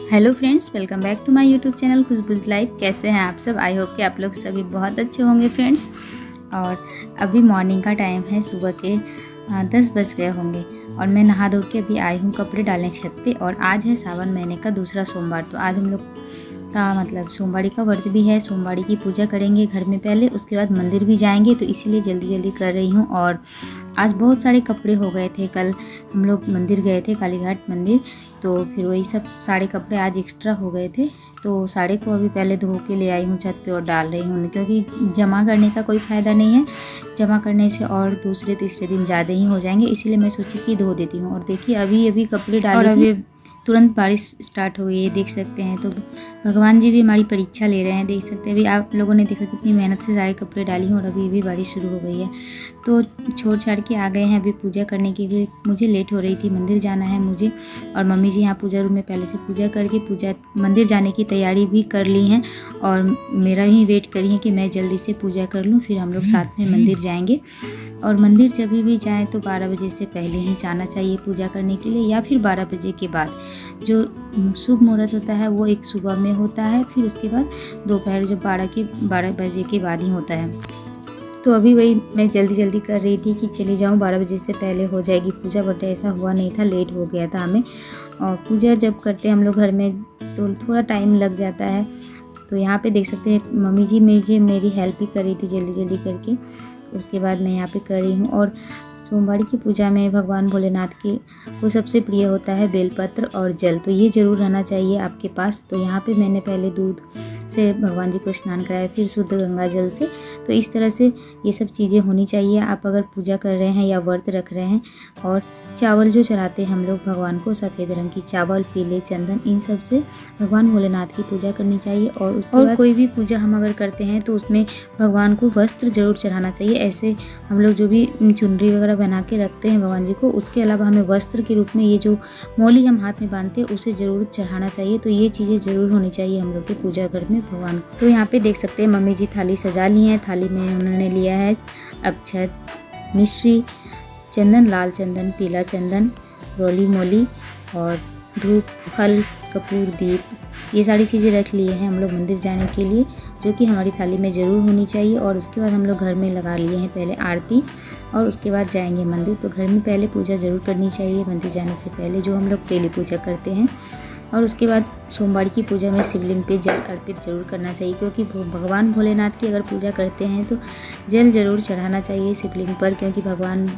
Hello friends, welcome back to my YouTube channel Khushboo's life. कैसे हैं आप सब? आई होप कि आप लोग सभी बहुत अच्छे होंगे फ्रेंड्स। और अभी मॉर्निंग का टाइम है, सुबह के 10 बज गए होंगे और मैं नहा धो के अभी आई हूँ कपड़े डालने छत पे। और आज है सावन महीने का दूसरा सोमवार, तो आज हम लोग का मतलब सोमवारी का व्रत भी है। सोमवारी की पूजा करेंगे घर में पहले, उसके बाद मंदिर भी जाएंगे, तो इसीलिए जल्दी जल्दी कर रही हूँ। और आज बहुत सारे कपड़े हो गए थे, कल हम लोग मंदिर गए थे, कालीघाट मंदिर, तो फिर वही सब सारे कपड़े आज एक्स्ट्रा हो गए थे। तो साड़े को अभी पहले धो के ले आई हूँ छत पे और डाल रही हूँ, क्योंकि जमा करने का कोई फ़ायदा नहीं है। जमा करने से और दूसरे तीसरे दिन ज़्यादा ही हो जाएंगे, इसीलिए मैं सोची कि धो देती हूँ। और देखिए अभी अभी कपड़े डाले और अभी तुरंत बारिश स्टार्ट हो गई है, देख सकते हैं। तो भगवान जी भी हमारी परीक्षा ले रहे हैं, देख सकते हैं। अभी आप लोगों ने देखा कितनी मेहनत से सारे कपड़े डाली हूँ और अभी भी बारिश शुरू हो गई है। तो छोड़ छाड़ के आ गए हैं अभी पूजा करने के लिए। मुझे लेट हो रही थी, मंदिर जाना है मुझे, और मम्मी जी यहाँ पूजा रूम में पहले से पूजा करके मंदिर जाने की तैयारी भी कर ली हैं और मेरा ही वेट करी है कि मैं जल्दी से पूजा कर लूँ, फिर हम लोग साथ में मंदिर जाएंगे। और मंदिर जब भी जाएँ तो 12 बजे से पहले ही जाना चाहिए पूजा करने के लिए, या फिर 12 बजे के बाद। जो शुभ मुहूर्त होता है वो एक सुबह में होता है, फिर उसके बाद दोपहर जो 12 बजे के बाद ही होता है। तो अभी वही मैं जल्दी जल्दी कर रही थी कि चली जाऊँ, 12 बजे से पहले हो जाएगी पूजा, बट ऐसा हुआ नहीं था, लेट हो गया था हमें। और पूजा जब करते हैं हम लोग घर में तो थोड़ा टाइम लग जाता है। तो यहाँ पे देख सकते हैं मम्मी जी मेरी हेल्प भी कर रही थी जल्दी जल्दी करके। उसके बाद मैं यहाँ पे कर रही हूँ। और सोमवार की पूजा में भगवान भोलेनाथ के को सबसे प्रिय होता है बेलपत्र और जल, तो ये ज़रूर रहना चाहिए आपके पास। तो यहाँ पे मैंने पहले दूध से भगवान जी को स्नान कराया, फिर शुद्ध गंगा जल से। तो इस तरह से ये सब चीज़ें होनी चाहिए आप अगर पूजा कर रहे हैं या व्रत रख रहे हैं। और चावल जो चढ़ाते हैं हम लोग भगवान को, सफ़ेद रंग की चावल, पीले चंदन, इन सब से भगवान भोलेनाथ की पूजा करनी चाहिए। और उसके बाद कोई भी पूजा हम अगर करते हैं तो उसमें भगवान को वस्त्र जरूर चढ़ाना चाहिए। ऐसे हम लोग जो भी चुनरी वगैरह बना के रखते हैं भगवान जी को, उसके अलावा हमें वस्त्र के रूप में ये जो मौली हम हाथ में बांधते हैं उसे ज़रूर चढ़ाना चाहिए। तो ये चीज़ें ज़रूर होनी चाहिए हम लोग के पूजा घर में भगवान। तो यहाँ पे देख सकते हैं मम्मी जी थाली सजा ली हैं। थाली में उन्होंने लिया है अक्षत, मिश्री, चंदन, लाल चंदन, पीला चंदन, रोली मोली और धूप, फल, कपूर, दीप, ये सारी चीज़ें रख लिए हैं हम लोग मंदिर जाने के लिए, जो कि हमारी थाली में ज़रूर होनी चाहिए। और उसके बाद हम लोग घर में लगा लिए हैं पहले आरती, और उसके बाद जाएंगे मंदिर। तो घर में पहले पूजा ज़रूर करनी चाहिए मंदिर जाने से पहले, जो हम लोग डेली पूजा करते हैं। और उसके बाद सोमवार की पूजा में शिवलिंग पे जल अर्पित ज़रूर करना चाहिए, क्योंकि भगवान भोलेनाथ की अगर पूजा करते हैं तो जल ज़रूर चढ़ाना चाहिए शिवलिंग पर, क्योंकि भगवान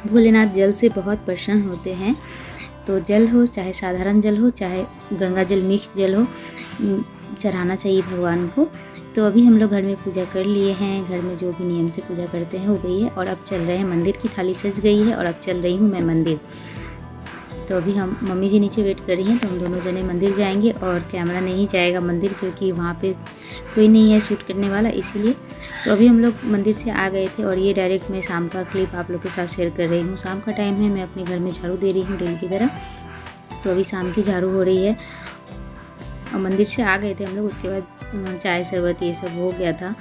भोलेनाथ जल से बहुत प्रसन्न होते हैं। तो जल हो, चाहे साधारण जल हो, चाहे गंगा जल मिक्स जल हो, चढ़ाना चाहिए भगवान को। तो अभी हम लोग घर में पूजा कर लिए हैं, घर में जो भी नियम से पूजा करते हैं हो गई है। और अब चल रहे हैं मंदिर की थाली सज गई है और अब चल रही हूँ मैं मंदिर। तो अभी हम मम्मी जी नीचे वेट कर रही हैं, तो हम दोनों जने मंदिर जाएंगे। और कैमरा नहीं जाएगा मंदिर, क्योंकि वहाँ पे कोई नहीं है शूट करने वाला, इसीलिए। तो अभी हम लोग मंदिर से आ गए थे और ये डायरेक्ट मैं शाम का क्लिप आप लोग के साथ शेयर कर रही हूँ। शाम का टाइम है, मैं अपने घर में झाड़ू दे रही हूँ डेली की तरह। तो अभी शाम की झाड़ू हो रही है और मंदिर से आ गए थे हम लोग। उसके बाद चाय शरबत ये सब हो गया था।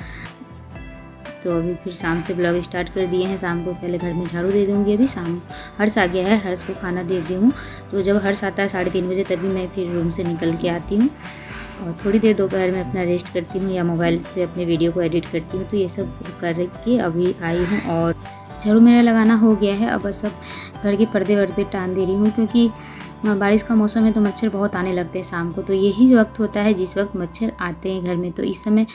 तो अभी फिर शाम से ब्लॉग स्टार्ट कर दिए हैं। शाम को पहले घर में झाड़ू दे दूँगी। अभी शाम हर्ष आ गया है, हर्ष को खाना दे दी हूँ। तो जब हर्ष आता है 3:30 बजे, तभी मैं फिर रूम से निकल के आती हूँ और थोड़ी देर दोपहर में अपना रेस्ट करती हूँ या मोबाइल से अपने वीडियो को एडिट करती हूँ। तो ये सब कर के अभी आई हूँ और झाड़ू मेरा लगाना हो गया है। अब बस सब घर के पर्दे वर्दे टान दे रही हूँ, क्योंकि बारिश का मौसम है तो मच्छर बहुत आने लगते हैं शाम को। तो यही वक्त होता है जिस वक्त मच्छर आते हैं घर में। तो इस समय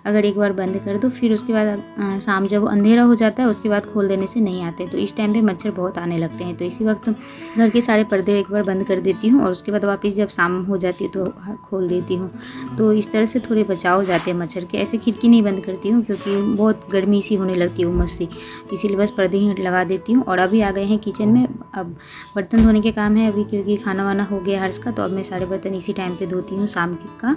अगर एक बार बंद कर दो, फिर उसके बाद शाम जब अंधेरा हो जाता है उसके बाद खोल देने से नहीं आते। तो इस टाइम पे मच्छर बहुत आने लगते हैं। तो इसी वक्त घर के सारे पर्दे एक बार बंद कर देती हूँ और उसके बाद वापस जब शाम हो जाती है तो खोल देती हूँ। तो इस तरह से थोड़े बचाव हो जाते हैं मच्छर के। ऐसे खिड़की नहीं बंद करती हूँ, क्योंकि बहुत गर्मी सी होने लगती है, उमस सी, इसीलिए बस पर्दे ही लगा देती हूँ। और अभी आ गए हैं किचन में। अब बर्तन धोने के काम है अभी, क्योंकि खाना वाना हो गया हर्ष का। तो अब मैं सारे बर्तन इसी टाइम पे धोती हूँ शाम का,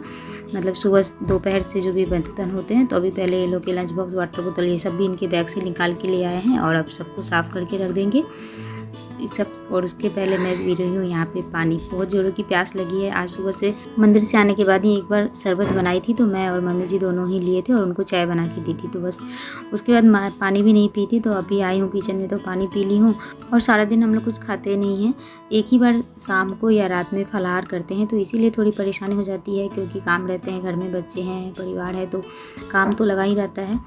मतलब सुबह दोपहर से जो भी बर्तन होते हैं। तो अभी पहले ये लोग के लंच बॉक्स, वाटर बोतल, ये सब भी इनके बैग से निकाल के ले आए हैं और अब सबको साफ़ करके रख देंगे। इस सब। और उसके पहले मैं पी रही हूँ यहाँ पे पानी। बहुत जोरों की प्यास लगी है। आज सुबह से मंदिर से आने के बाद ही एक बार शरबत बनाई थी, तो मैं और मम्मी जी दोनों ही लिए थे और उनको चाय बना के दी थी। तो बस उसके बाद पानी भी नहीं पी थी, तो अभी आई हूँ किचन में तो पानी पी ली हूँ। और सारा दिन हम लोग कुछ खाते नहीं हैं, एक ही बार शाम को या रात में फलाहार करते हैं, तो इसीलिए थोड़ी परेशानी हो जाती है, क्योंकि काम रहते हैं, घर में बच्चे हैं, परिवार है, तो काम तो लगा ही रहता है।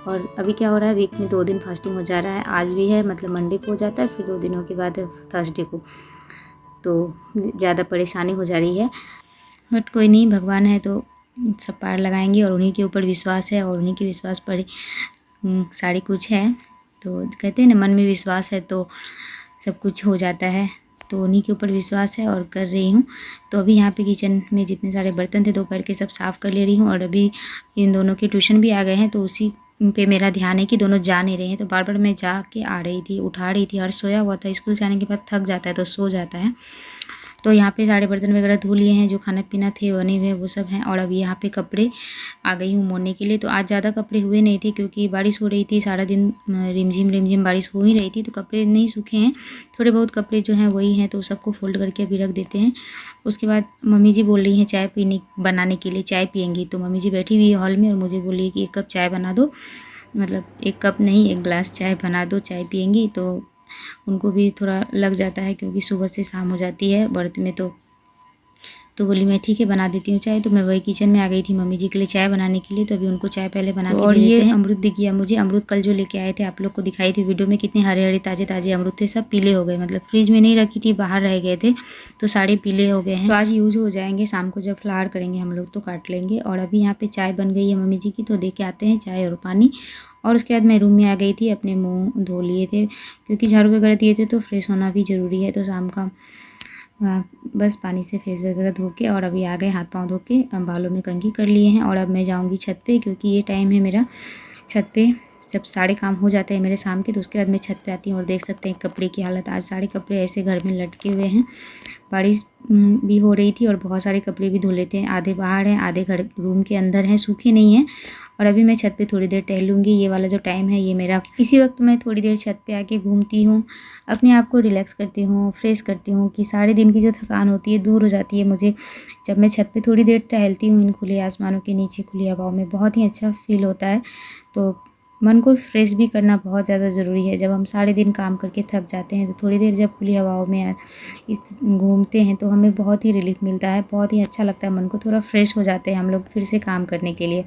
और अभी क्या हो रहा है, वीक में 2 दिन फास्टिंग हो जा रहा है। आज भी है, मतलब मंडे को हो जाता है, फिर 2 दिनों के बाद थर्सडे को, तो ज़्यादा परेशानी हो जा रही है। बट कोई नहीं, भगवान है तो सब पार लगाएंगे, और उन्हीं के ऊपर विश्वास है, और उन्हीं के विश्वास पर सारी कुछ है। तो कहते हैं ना, मन में विश्वास है तो सब कुछ हो जाता है, तो उन्हीं के ऊपर विश्वास है और कर रही हूँ। तो अभी यहाँ पे किचन में जितने सारे बर्तन थे दोपहर के, सब साफ़ कर ले रही हूँ। और अभी इन दोनों के ट्यूशन भी आ गए हैं, तो उसी पे मेरा ध्यान है कि दोनों जा नहीं रहे हैं। तो बार बार मैं जा के आ रही थी, उठा रही थी, और सोया हुआ था। स्कूल से आने के बाद थक जाता है तो सो जाता है। तो यहाँ पे सारे बर्तन वगैरह धो लिए हैं, जो खाना पीना थे बने हुए वो सब हैं। और अभी यहाँ पे कपड़े आ गई हूँ मोड़ने के लिए। तो आज ज़्यादा कपड़े हुए नहीं थे, क्योंकि बारिश हो रही थी, सारा दिन रिमझिम बारिश हो ही रही थी, तो कपड़े नहीं सूखे हैं। थोड़े बहुत कपड़े जो हैं वही हैं, तो सबको फोल्ड करके अभी रख देते हैं। उसके बाद मम्मी जी बोल रही हैं चाय बनाने के लिए, चाय पियेंगी। तो मम्मी जी बैठी हुई है हॉल में और मुझे बोल रही है कि 1 कप चाय बना दो, मतलब 1 कप नहीं 1 गिलास चाय बना दो, चाय पियेंगी। तो उनको भी थोड़ा लग जाता है, क्योंकि सुबह से शाम हो जाती है व्रत में। तो बोली मैं ठीक है बना देती हूँ चाय। तो मैं वही किचन में आ गई थी मम्मी जी के लिए चाय बनाने के लिए। तो अभी उनको चाय पहले बना के दे देते हैं। अमरूद दिख गया मुझे, अमरूद कल जो लेके आए थे, आप लोग को दिखाई थी वीडियो में, कितने हरे हरे ताजे ताजे अमरूद थे। सब पीले हो गए, मतलब फ्रिज में नहीं रखी थी, बाहर रह गए थे, तो सारे पीले हो गए हैं। तो आज यूज हो जाएंगे, शाम को जब फलाहार करेंगे हम लोग तो काट लेंगे। और अभी यहाँ पे चाय बन गई है मम्मी जी की, तो दे के आते हैं चाय और पानी। और उसके बाद मैं रूम में आ गई थी, अपने मुँह धो लिए थे, क्योंकि झाड़ू वगैरह दिए थे, तो फ्रेश होना भी ज़रूरी है। तो शाम का बस पानी से फेस वगैरह धो के, और अभी आ गए हाथ पांव धो के, बालों में कंघी कर लिए हैं। और अब मैं जाऊंगी छत पे, क्योंकि ये टाइम है मेरा छत पे जब सारे काम हो जाते हैं मेरे शाम के। तो उसके बाद मैं छत पे आती हूँ और देख सकते हैं कपड़े की हालत। आज सारे कपड़े ऐसे घर में लटके हुए हैं, बारिश भी हो रही थी और बहुत सारे कपड़े भी धो लेते हैं। आधे बाहर हैं, आधे घर रूम के अंदर हैं, सूखे नहीं हैं। और अभी मैं छत पे थोड़ी देर टहलूँगी। ये वाला जो टाइम है ये मेरा, इसी वक्त मैं थोड़ी देर छत पे आके घूमती हूँ, अपने आप को रिलैक्स करती हूँ, फ्रेश करती हूँ, कि सारे दिन की जो थकान होती है दूर हो जाती है मुझे। जब मैं छत पे थोड़ी देर टहलती हूँ इन खुले आसमानों के नीचे, खुली हवाओं में, बहुत ही अच्छा फील होता है। तो मन को फ्रेश भी करना बहुत ज़्यादा ज़रूरी है। जब हम सारे दिन काम करके थक जाते हैं, तो थोड़ी देर जब खुली हवाओं में घूमते हैं तो हमें बहुत ही रिलीफ मिलता है, बहुत ही अच्छा लगता है, मन को थोड़ा फ्रेश हो जाते हैं हम लोग फिर से काम करने के लिए।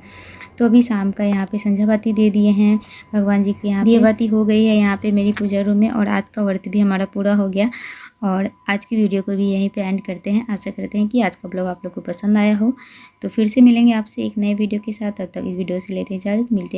तो अभी शाम का यहाँ पे संध्या बाती दे दिए हैं भगवान जी के यहाँ, दिया बाती हो गई है यहाँ पे मेरी पूजा रूम में। और आज का व्रत भी हमारा पूरा हो गया। और आज की वीडियो को भी यहीं पे एंड करते हैं। आशा करते हैं कि आज का ब्लॉग आप लोग को पसंद आया हो। तो फिर से मिलेंगे आपसे एक नए वीडियो के साथ, तब तक इस वीडियो से लेते हैं इजाज़त, मिलते हैं।